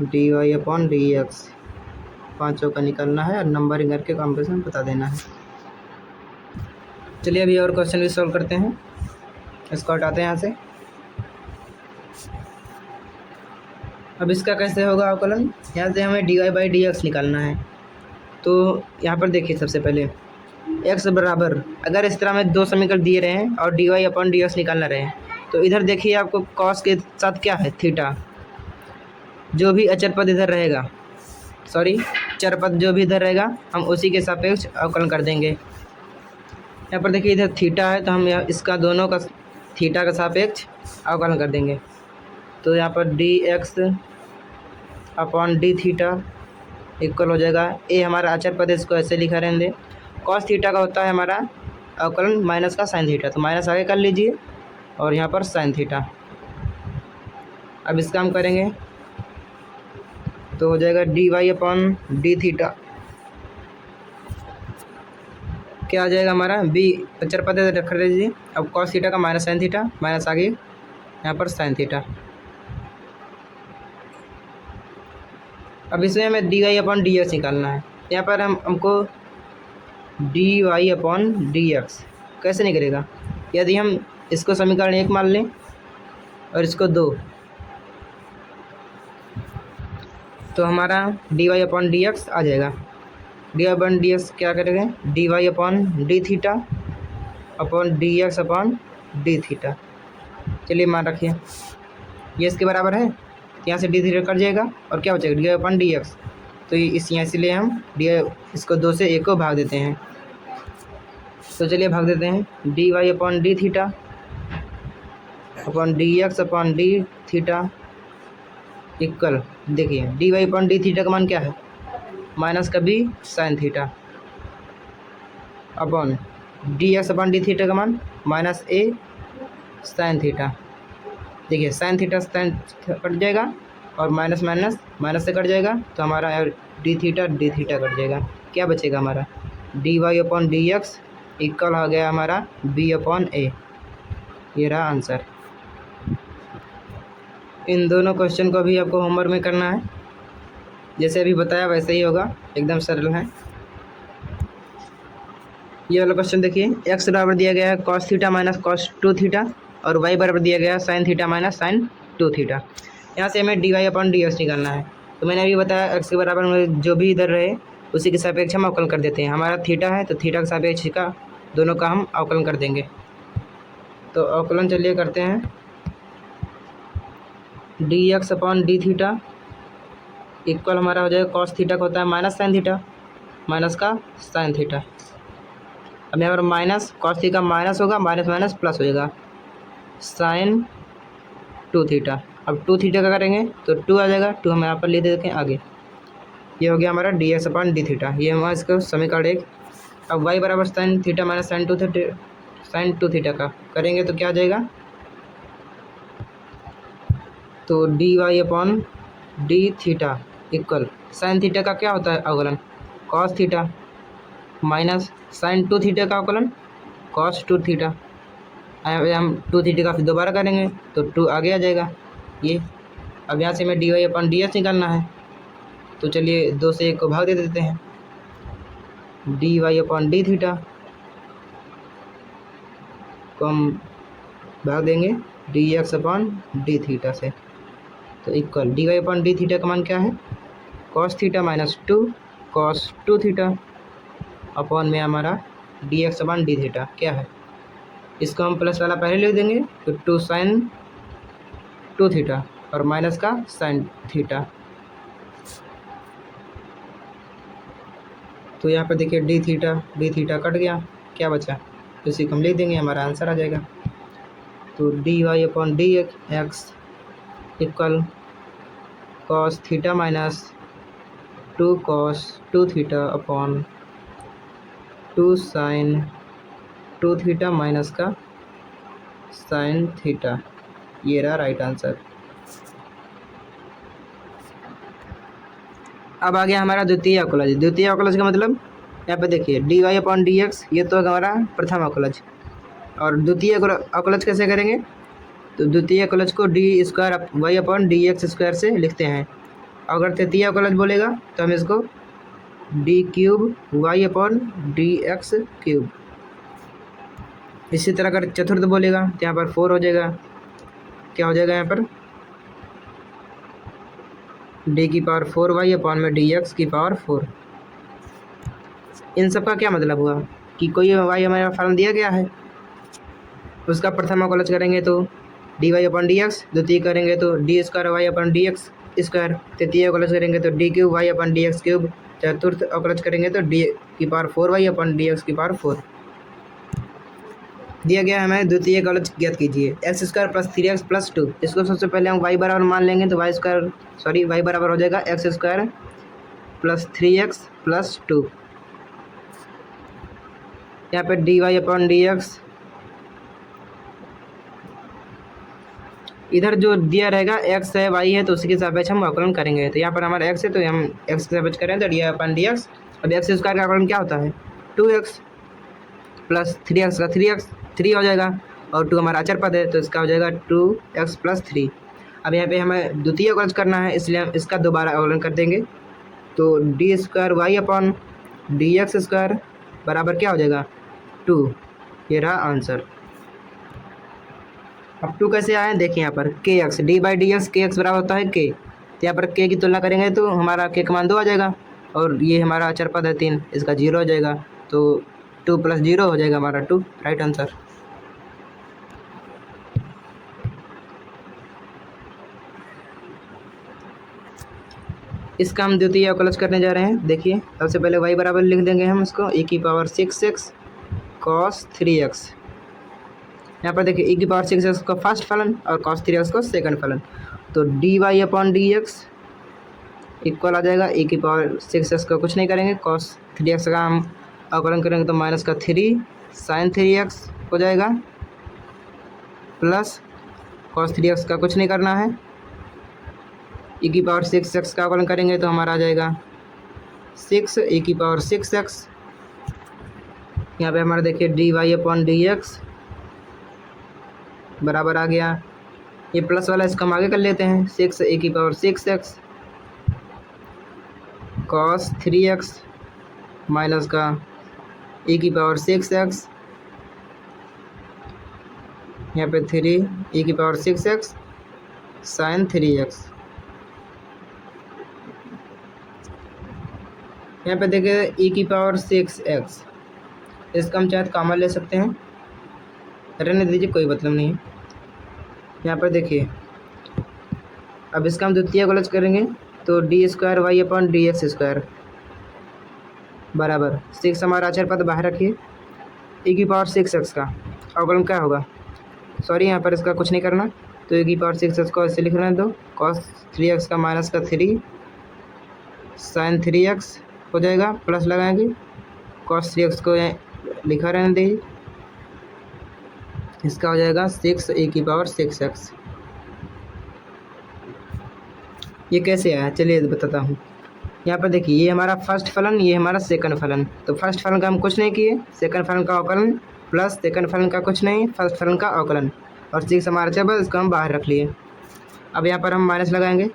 dy/dx पांचों का निकालना है और नंबरिंग करके कॉम्बिनेशन बता देना है। चलिए अभी और क्वेश्चन भी सॉल्व करते हैं। इसको हटाते हैं यहाँ से। अब इसका कैसे होगा अवकलन, यहाँ से हमें dy/dx निकालना है। तो यहाँ पर देखिए सबसे पहले x बराबर, अगर इस तरह में दो समीकरण दिए रहे हैं और dy/dx निकालना रहे हैं तो इधर देखिए आपको cos के साथ क्या है थीटा, जो भी अचर पद इधर रहेगा, सॉरी चर पद जो भी इधर रहेगा हम उसी के सापेक्ष अवकलन कर देंगे। यहाँ पर देखिए इधर थीटा है तो हम इसका दोनों का थीटा का सापेक्ष अवकलन कर देंगे। तो यहाँ पर dx/d इक्वल हो जाएगा, ए हमारा अचर पद इसको ऐसे लिखा रहने दे। कॉस थीटा का होता है हमारा अवकलन माइनस का साइन थीटा, तो माइनस आगे कर लीजिए और यहाँ पर साइन थीटा। अब इसका हम करेंगे तो हो जाएगा dy/d क्या आ जाएगा हमारा, बी अचर पद रख लीजिए। अब कॉस थीटा का माइनस साइन थीटा, माइनस आगे यहाँ पर साइन थीटा। अब इसमें हमें dy/dx निकालना है। यहाँ पर हमको dy/dx कैसे निकलेगा, यदि हम इसको समीकरण 1 मान लें और इसको 2, तो हमारा dy/dx आ जाएगा। dy/dx क्या करेंगे, dy/dθ/dx/dθ। चलिए मान रखिए ये इसके बराबर है, यहाँ से d थीटा कट जाएगा और क्या बचेगा dy/dx। तो इसलिए हम इसको 2 से 1 को भाग देते हैं। तो चलिए भाग देते हैं, dy/dθ/dx/dθ इक्वल, देखिए dy/dθ का मान क्या है, माइनस का b sine theta upon dx/dθ का मान माइनस a साइन थीटा। देखिए साइन थीटा कट जाएगा और माइनस माइनस माइनस से कट जाएगा, तो हमारा d थीटा कट जाएगा। क्या बचेगा हमारा dy/dx इक्वल हो गया हमारा b/a। ये रहा आंसर। इन दोनों क्वेश्चन को भी आपको होमवर्क में करना है, जैसे अभी बताया वैसे ही होगा, एकदम सरल है। ये वाला क्वेश्चन देखिए, x बराबर दिया गया है cos theta minus cos 2 theta और y बराबर दिया गया है sin theta minus sin 2 theta. यहाँ से हमें dy/dx निकालना है। तो मैंने अभी बताया x के बराबर में जो भी इधर रहे उसी के सापेक्ष हम अवकलन कर देते हैं। हमारा थीटा है तो थीटा के सापेक्ष का दोनों का हम अवकलन कर देंगे। तो अवकलन चलिए करते हैं, dx/dθ इक्वल हमारा हो जाएगा cos थीटा का होता है माइनस साइन थीटा, माइनस का साइन थीटा। अब यहाँ पर माइनस cos थीटा माइनस होगा, माइनस माइनस प्लस हो जाएगा साइन 2 थीटा। अब 2 थीटा का करेंगे तो 2 आ जाएगा, 2 हम यहाँ पर ले देते हैं आगे। ये हो गया हमारा dx/dθ, ये हमारा इसका समीकरण 1। अब y बराबर sine theta minus sine 2 theta का करेंगे तो क्या आ जाएगा, तो dy/dθ इक्वल साइन थीटा का क्या होता है अवकलन cos theta minus sine 2 theta का अवकलन cos 2 थीटा। हम 2 थीटा का फिर दोबारा करेंगे तो 2 आगे आ जाएगा ये। अब यहाँ से हमें dy/dx निकालना है, तो चलिए 2 से 1 को भाग दे देते हैं। dy/dθ को हम भाग देंगे dx/dθ से, तो इक्वल dy/dθ का मान क्या है, cos theta minus 2 cos 2 theta upon में हमारा dx/dθ क्या है इसको हम प्लस वाला पहले लिख देंगे, तो 2 sin 2 थीटा और माइनस का sin थीटा। तो यहाँ पर देखिए डी थीटा कट गया, क्या बचा, उसी को हम लिख देंगे, हमारा आंसर आ जाएगा। तो d y upon d x equal cos theta minus 2 cos 2 theta upon 2 sin 2 theta minus का sin थीटा। ये रहा राइट आंसर। अब आ गया हमारा द्वितीय अवकलज। द्वितीय अवकलज का मतलब यहाँ पे देखिए d y upon d x, ये तो हमारा प्रथम अवकलज। और द्वितीय अवकलज कैसे करेंगे, तो द्वितीय अवकलज को d square y upon d x square से लिखते हैं। अगर तृतीय अवकलज बोलेगा तो हम इसको d cube y upon d x cube. इसी तरह अगर चतुर्थ बोलेगा तो यहाँ पर 4 हो जाएगा, क्या हो जाएगा यहाँ पर डी की पावर 4 वाई अपॉन में डी एक्स की पावर 4। इन सब का क्या मतलब हुआ कि कोई वाई हमारा फलन दिया गया है, उसका प्रथम अवकलज करेंगे तो d y upon d x, द्वितीय करेंगे तो d square y upon d x square, तृतीय अवकलज करेंगे तो d cube y upon d x cube, चतुर्थ अवकलज करेंगे तो डी की power 4 y upon d x की पावर 4। दिया गया हमें द्वितीय अवकलज ज्ञात कीजिए। X square plus 3x plus 2, इसको सबसे पहले हम वाई बराबर मान लेंगे, तो वाई बराबर हो जाएगा x square plus 3x plus 2। यहाँ पे d y upon d x, इधर जो दिया रहेगा x है y है, तो उसी के सापेक्ष हम अवकलन करेंगे। तो यहाँ पर हमारा x है तो हम x के सापेक्ष करें तो डी अपन डी एक्स। अब एक्स स्क्वायर का अवकलन क्या होता है, 2x प्लस 3x का 3 हो जाएगा, और 2 हमारा अचर पद है तो इसका हो जाएगा 2x प्लस 3। अब यहाँ पे हमें द्वितीय अवकलन करना है, इसलिए हम इसका दोबारा अवकलन कर देंगे। तो d square y upon d x square बराबर क्या हो जाएगा 2। ये रहा आंसर। अब 2 कैसे आए देखिए, यहाँ पर के x D by d x, के एक्स बराबर होता है के, तो यहाँ पर के की तुलना करेंगे तो हमारा के का मान 2 आ जाएगा, और ये हमारा अचर पद है 3, इसका 0 हो जाएगा, तो 2 प्लस 0 हो जाएगा हमारा 2, राइट आंसर। इसका हम द्वितीय अवकलज करने जा रहे हैं। देखिए सबसे पहले y बराबर लिख देंगे हम इसको e की पावर 6x cos 3x। यहाँ पर देखिए e की पावर 6x का फर्स्ट फलन और cos 3x का सेकंड फलन, तो d y upon d x equal आ जाएगा e की पावर 6x का कुछ नहीं करेंगे, cos 3x का हम अवकलन करेंगे तो माइनस का 3 sin 3x हो जाएगा, प्लस cos 3x का कुछ नहीं करना है, e की पावर 6x का अवकलन करेंगे तो हमारा आ जाएगा 6 e की पावर 6x। यहाँ पे हमारा देखिए d y upon d x बराबर आ गया, ये प्लस वाला इसका हम आगे कर लेते हैं, 6 e की power 6x cos 3x minus का e की पावर 6x, यहाँ पे 3 e की पावर 6x sin 3x। यहाँ पे देखिए e की पावर 6x, इसका हम चाहे कॉमन ले सकते हैं, रहने दीजिए कोई मतलब नहीं है। यहाँ पर देखिए अब इसका हम द्वितीय अवकलज करेंगे तो d square y upon d x square बराबर 6 हमारा अचर पद बाहर रखिए, e की पावर 6x का अवकलन क्या होगा, सॉरी यहाँ पर इसका कुछ नहीं करना, तो e की पावर 6x को ऐसे लिख रहे हैं, तो cos 3x का माइनस का 3 sin 3x हो जाएगा, प्लस लगाएंगे cos 3x को लिखा रहने दीजिए, इसका हो जाएगा 6 e की पावर 6x। ये कैसे आया चलिए बताता हूँ। यहाँ पर देखिए ये हमारा फर्स्ट फलन, ये हमारा सेकंड फलन, तो फर्स्ट फलन का हम कुछ नहीं किए, सेकंड फलन का अवकलन प्लस सेकंड फलन का कुछ नहीं, फर्स्ट फलन का अवकलन, और 6 हमारा चल इसको हम बाहर रख लिए। अब यहाँ पर हम माइनस लगाएंगे,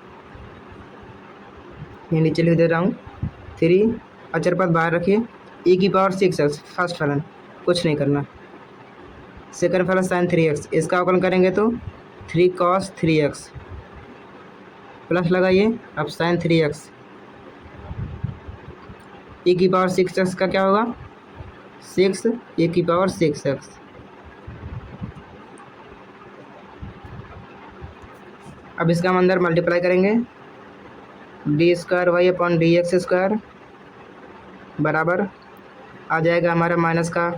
ये नीचे लिख दे रहा हूँ, 3 अचर पद बाहर रखिए, e की पावर 6x फर्स्ट फलन कुछ नहीं करना, सेकंड फलन sin 3x, इसका अवकलन करेंगे तो 3 cos 3x प्लस लगाइए, अब sin 3x, e की पावर 6x का क्या होगा 6 e की पावर 6x अब इसका हम अंदर मल्टीप्लाई करेंगे, d square y upon d x square बराबर आ जाएगा हमारा माइनस का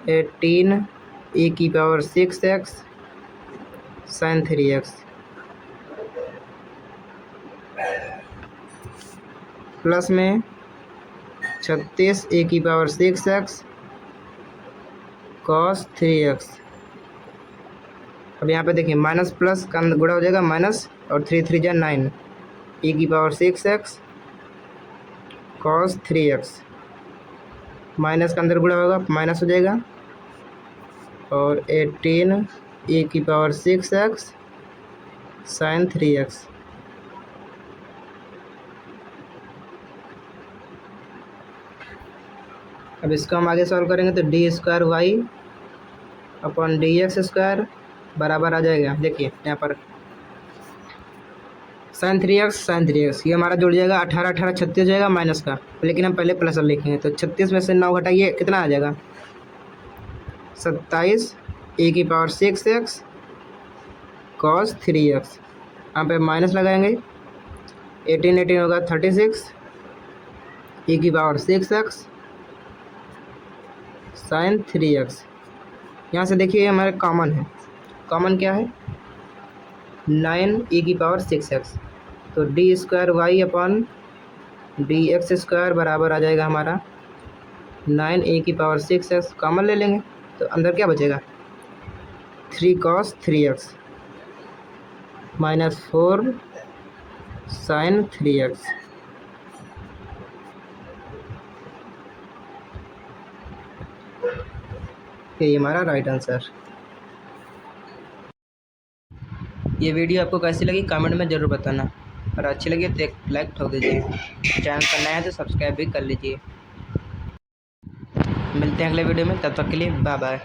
18 e की power 6x sign 3x plus में 36 e की पावर 6x कॉस 3x। अब यहाँ पे देखिए माइनस प्लस का गुणा हो जाएगा माइनस और 3 3 जा 9 e की power 6x cos 3x minus का अंदर गुणा होगा माइनस हो जाएगा और 18 e की पावर 6x साइन 3x। अब इसको हम आगे सॉल्व करेंगे तो d square y upon d x square बराबर आ जाएगा, देखिए यहाँ पर साइन 3x ये हमारा जुड़ जाएगा 18 18 36 हो जाएगा माइनस का, लेकिन हम पहले प्लस लिखेंगे तो 36 में से 9 घटाइए कितना आ जाएगा 27 e की पावर 6x कॉस 3x। यहाँ पे माइनस लगाएंगे 18 होगा 36 e की पावर 6x साइन 3x। यहाँ से देखिए हमारे कॉमन है, कॉमन क्या है 9 e की पावर 6x, तो d square y upon d x square बराबर आ जाएगा हमारा 9 e की पावर 6x। कॉमन ले लेंगे तो अंदर क्या बचेगा 3 cos 3x minus 4 sign 3x। ये हमारा राइट आंसर। ये वीडियो आपको कैसी लगी कमेंट में ज़रूर बताना, और अच्छी लगी तो एक लाइक ठोक दीजिए, चैनल पर नया है तो सब्सक्राइब भी कर लीजिए। मिलते हैं अगले वीडियो में, तब तक के लिए बाय बाय।